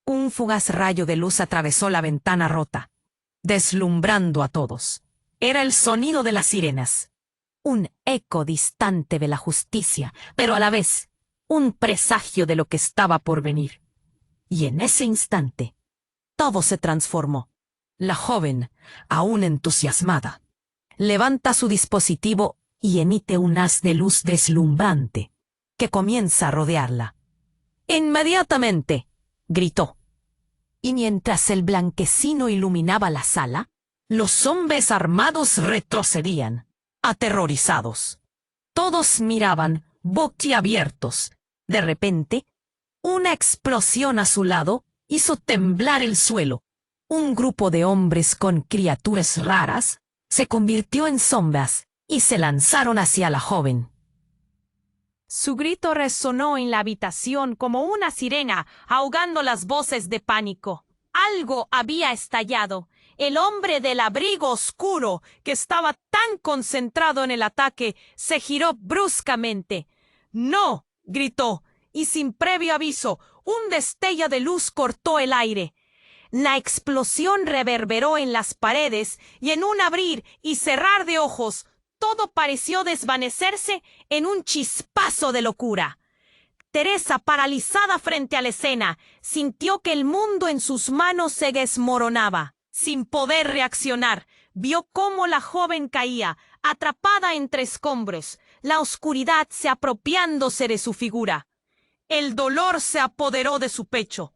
un fugaz rayo de luz atravesó la ventana rota, deslumbrando a todos. Era el sonido de las sirenas. Un eco distante de la justicia, pero a la vez un presagio de lo que estaba por venir. Y en ese instante, todo se transformó. La joven, aún entusiasmada, levanta su dispositivo y emite un haz de luz deslumbrante que comienza a rodearla. «¡Inmediatamente!», gritó. Y mientras el blanquecino iluminaba la sala, los hombres armados retrocedían, aterrorizados. Todos miraban, boquiabiertos. De repente, una explosión a su lado hizo temblar el suelo. Un grupo de hombres con criaturas raras se convirtió en sombras y se lanzaron hacia la joven. Su grito resonó en la habitación como una sirena, ahogando las voces de pánico. Algo había estallado. El hombre del abrigo oscuro, que estaba tan concentrado en el ataque, se giró bruscamente. «¡No!», gritó, y sin previo aviso, un destello de luz cortó el aire. La explosión reverberó en las paredes y en un abrir y cerrar de ojos, todo pareció desvanecerse en un chispazo de locura. Teresa, paralizada frente a la escena, sintió que el mundo en sus manos se desmoronaba. Sin poder reaccionar, vio cómo la joven caía, atrapada entre escombros, la oscuridad se apropiándose de su figura. El dolor se apoderó de su pecho.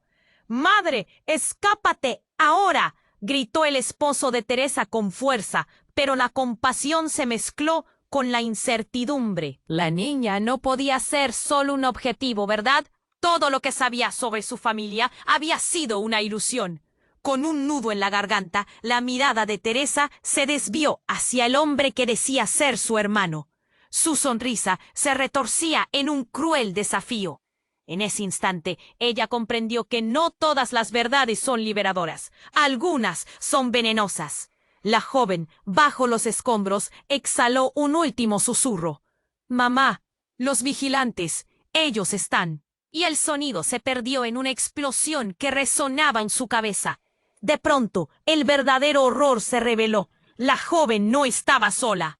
«¡Madre, escápate, ahora!», gritó el esposo de Teresa con fuerza, pero la compasión se mezcló con la incertidumbre. La niña no podía ser solo un objetivo, ¿verdad? Todo lo que sabía sobre su familia había sido una ilusión. Con un nudo en la garganta, la mirada de Teresa se desvió hacia el hombre que decía ser su hermano. Su sonrisa se retorcía en un cruel desafío. En ese instante, ella comprendió que no todas las verdades son liberadoras. Algunas son venenosas. La joven, bajo los escombros, exhaló un último susurro. «Mamá, los vigilantes, ellos están». Y el sonido se perdió en una explosión que resonaba en su cabeza. De pronto, el verdadero horror se reveló. La joven no estaba sola.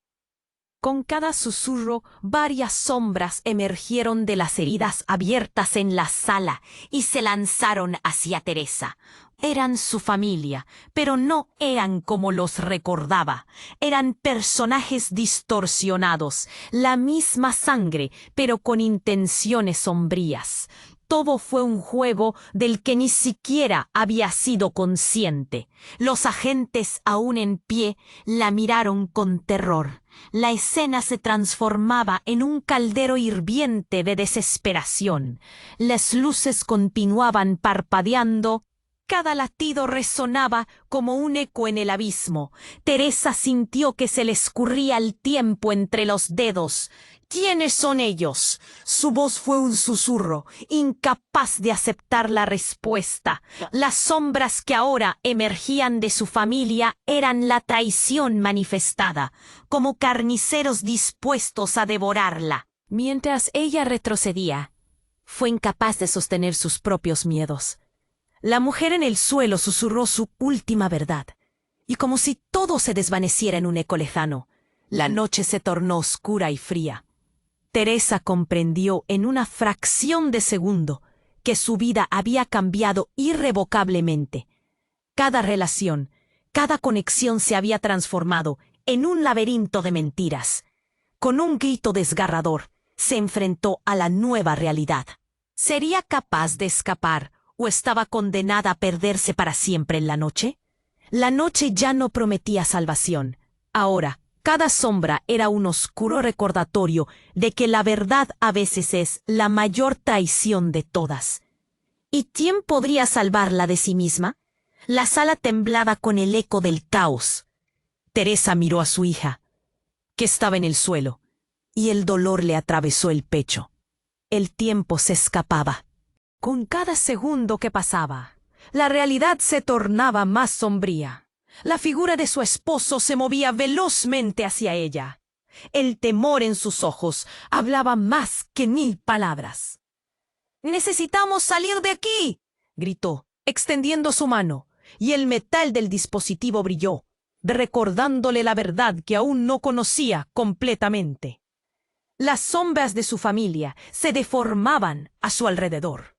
Con cada susurro, varias sombras emergieron de las heridas abiertas en la sala y se lanzaron hacia Teresa. Eran su familia, pero no eran como los recordaba. Eran personajes distorsionados, la misma sangre, pero con intenciones sombrías. Todo fue un juego del que ni siquiera había sido consciente. Los agentes, aún en pie, la miraron con terror. La escena se transformaba en un caldero hirviente de desesperación. Las luces continuaban parpadeando. Cada latido resonaba como un eco en el abismo. Teresa sintió que se le escurría el tiempo entre los dedos. «¿Quiénes son ellos?». Su voz fue un susurro, incapaz de aceptar la respuesta. Las sombras que ahora emergían de su familia eran la traición manifestada, como carniceros dispuestos a devorarla. Mientras ella retrocedía, fue incapaz de sostener sus propios miedos. La mujer en el suelo susurró su última verdad, y como si todo se desvaneciera en un eco lejano, la noche se tornó oscura y fría. Teresa comprendió en una fracción de segundo que su vida había cambiado irrevocablemente. Cada relación, cada conexión se había transformado en un laberinto de mentiras. Con un grito desgarrador, se enfrentó a la nueva realidad. ¿Sería capaz de escapar o estaba condenada a perderse para siempre en la noche? La noche ya no prometía salvación. Ahora, cada sombra era un oscuro recordatorio de que la verdad a veces es la mayor traición de todas. ¿Y quién podría salvarla de sí misma? La sala temblaba con el eco del caos. Teresa miró a su hija, que estaba en el suelo, y el dolor le atravesó el pecho. El tiempo se escapaba. Con cada segundo que pasaba, la realidad se tornaba más sombría. La figura de su esposo se movía velozmente hacia ella. El temor en sus ojos hablaba más que 1000 palabras. «¡Necesitamos salir de aquí!», gritó, extendiendo su mano, y el metal del dispositivo brilló, recordándole la verdad que aún no conocía completamente. Las sombras de su familia se deformaban a su alrededor.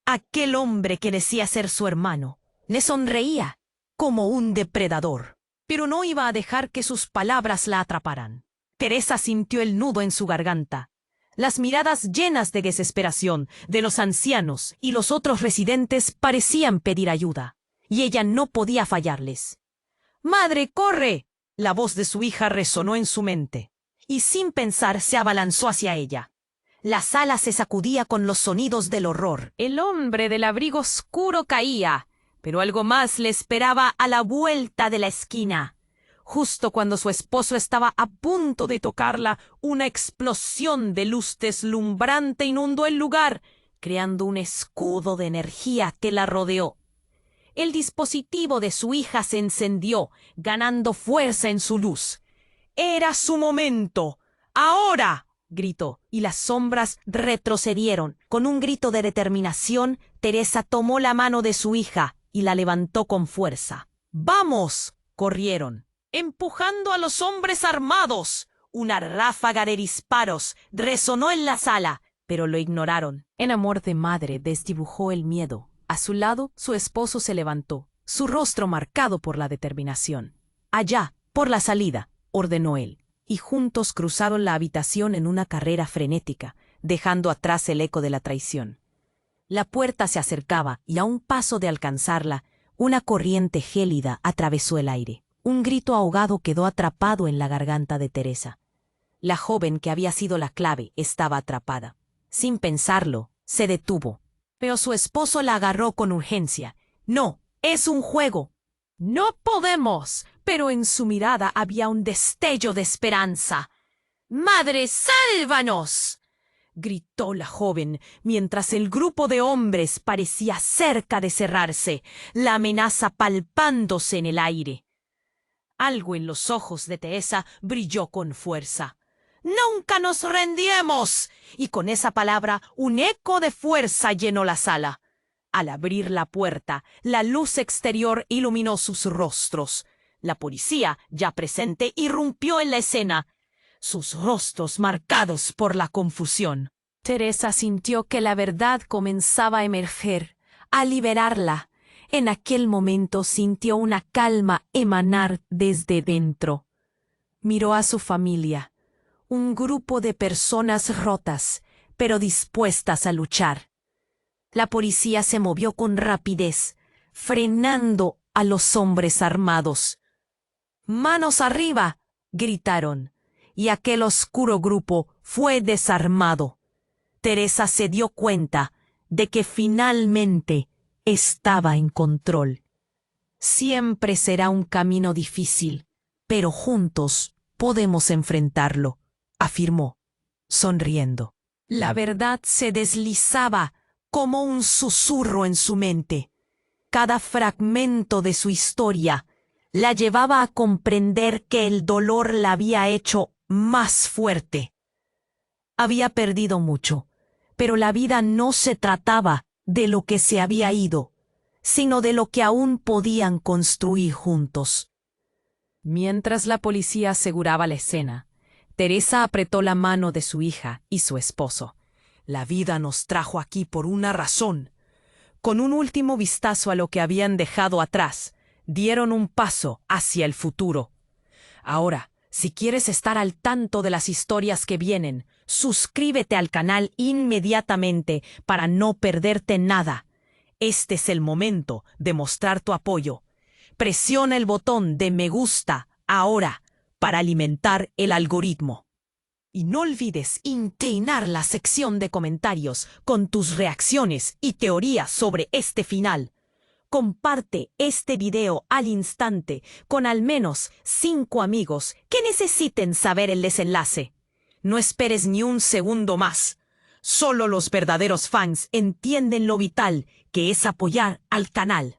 Aquel hombre que decía ser su hermano le sonreía como un depredador, pero no iba a dejar que sus palabras la atraparan. Teresa sintió el nudo en su garganta. Las miradas llenas de desesperación de los ancianos y los otros residentes parecían pedir ayuda, y ella no podía fallarles. «¡Madre, corre!», la voz de su hija resonó en su mente, y sin pensar se abalanzó hacia ella. La sala se sacudía con los sonidos del horror. El hombre del abrigo oscuro caía, pero algo más le esperaba a la vuelta de la esquina. Justo cuando su esposo estaba a punto de tocarla, una explosión de luz deslumbrante inundó el lugar, creando un escudo de energía que la rodeó. El dispositivo de su hija se encendió, ganando fuerza en su luz. Era su momento. ¡Ahora! gritó, y las sombras retrocedieron. Con un grito de determinación, Teresa tomó la mano de su hija y la levantó con fuerza. ¡Vamos! Corrieron, empujando a los hombres armados. Una ráfaga de disparos resonó en la sala, pero lo ignoraron. En amor de madre desdibujó el miedo. A su lado, su esposo se levantó, su rostro marcado por la determinación. Allá, por la salida, ordenó él, y juntos cruzaron la habitación en una carrera frenética, dejando atrás el eco de la traición. La puerta se acercaba, y a un paso de alcanzarla, una corriente gélida atravesó el aire. Un grito ahogado quedó atrapado en la garganta de Teresa. La joven que había sido la clave estaba atrapada. Sin pensarlo, se detuvo. Pero su esposo la agarró con urgencia. «No, es un juego». «No podemos». Pero en su mirada había un destello de esperanza. «¡Madre, sálvanos!», gritó la joven, mientras el grupo de hombres parecía cerca de cerrarse, la amenaza palpándose en el aire. Algo en los ojos de Teresa brilló con fuerza. «¡Nunca nos rendiremos!», y con esa palabra un eco de fuerza llenó la sala. Al abrir la puerta, la luz exterior iluminó sus rostros. La policía, ya presente, irrumpió en la escena, sus rostros marcados por la confusión. Teresa sintió que la verdad comenzaba a emerger, a liberarla. En aquel momento sintió una calma emanar desde dentro. Miró a su familia, un grupo de personas rotas, pero dispuestas a luchar. La policía se movió con rapidez, frenando a los hombres armados. «¡Manos arriba!», gritaron, y aquel oscuro grupo fue desarmado. Teresa se dio cuenta de que finalmente estaba en control. «Siempre será un camino difícil, pero juntos podemos enfrentarlo», afirmó, sonriendo. La verdad se deslizaba como un susurro en su mente. Cada fragmento de su historia la llevaba a comprender que el dolor la había hecho más fuerte. Había perdido mucho, pero la vida no se trataba de lo que se había ido, sino de lo que aún podían construir juntos. Mientras la policía aseguraba la escena, Teresa apretó la mano de su hija y su esposo. «La vida nos trajo aquí por una razón». Con un último vistazo a lo que habían dejado atrás, dieron un paso hacia el futuro. Ahora, si quieres estar al tanto de las historias que vienen, suscríbete al canal inmediatamente para no perderte nada. Este es el momento de mostrar tu apoyo. Presiona el botón de me gusta ahora para alimentar el algoritmo. Y no olvides inclinar la sección de comentarios con tus reacciones y teorías sobre este final. Comparte este video al instante con al menos 5 amigos que necesiten saber el desenlace. No esperes ni un segundo más. Solo los verdaderos fans entienden lo vital que es apoyar al canal.